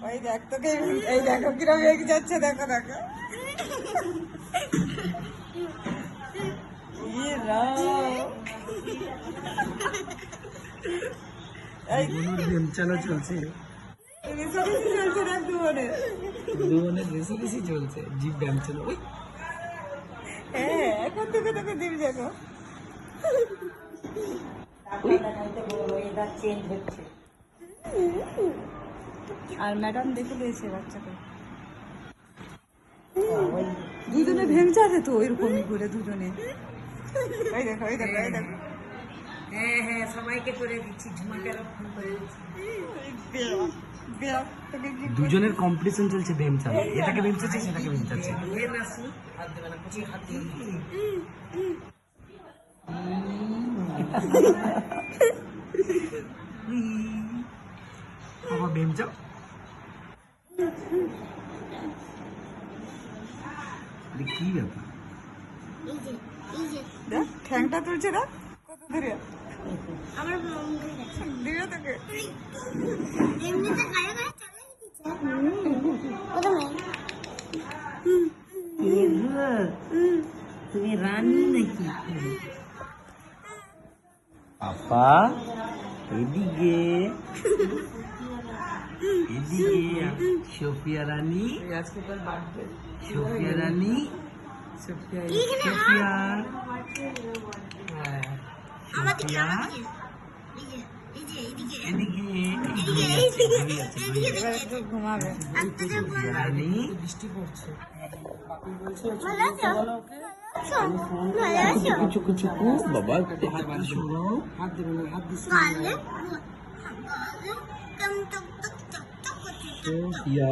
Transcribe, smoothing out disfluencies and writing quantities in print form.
ওই দেখ তোকে, এই দেখো কিরম এগিয়ে যাচ্ছে, দেখো দেখো। ই রাম। এই চালা চলছে, রেসারেসি চলছে না দুজনের। দুজনের রেসিপিসি চলছে, জিভ ব্যায়াম চলো। ওই হ্যাঁ, এখন থেকে তোকে দিন দেখো। আর ম্যাডাম দেখে দিয়েছে বাচ্চাকে, দুজনে ভেঙচে আছে তো ওইরকমই করে দুজনে। ওই দেখো, ওই দেখো, ওই দেখো। হ্যাঁ হ্যাঁ, সবাইকে করে দিচ্ছি, ঝুমাকেরও ফোন করে দিচ্ছি। তোকে কি দুজনের কম্পিটিশন চলছে ব্যায়াম চালা, এটাকে ব্যায়াম চাচ্ছে, সেটাকে ব্যায়াম চাচ্ছে। এ নাসু, হাত দেবে না, কুচি হাত দিয়ে দিবি। বাবা ব্যায়াম চাও। কি ব্যাপার? দেখ ঠ্যাংটা তুলছে না কত দূরে, আমার বন্ধু গেছে দিবে তোকে। এমনিতে গায়ে গায়ে চালাই দিচ্ছে প্রথমে তুমি রানী নাকি? আপা এদিকে, এদিকে সোফিয়া রানী, আজকে তোর বার্থডে। সোফিয়া রানী, সোফিয়া সোফিয়া, হ্যাঁ আমার দিকে সোফিয়া, আমার দিকে এই যে এইদিকে এদিকে এবার একটু ঘুমাবে। আপনাদের বল রানী। বৃষ্টি পড়ছে। ভালো আছো ভালো আছো চুকু চুকু বাবা, একটু হাত দিয়ে শোনো। হাত দেবে না, হাত দিস না। গালে টক টক টক টক করছে সোফিয়া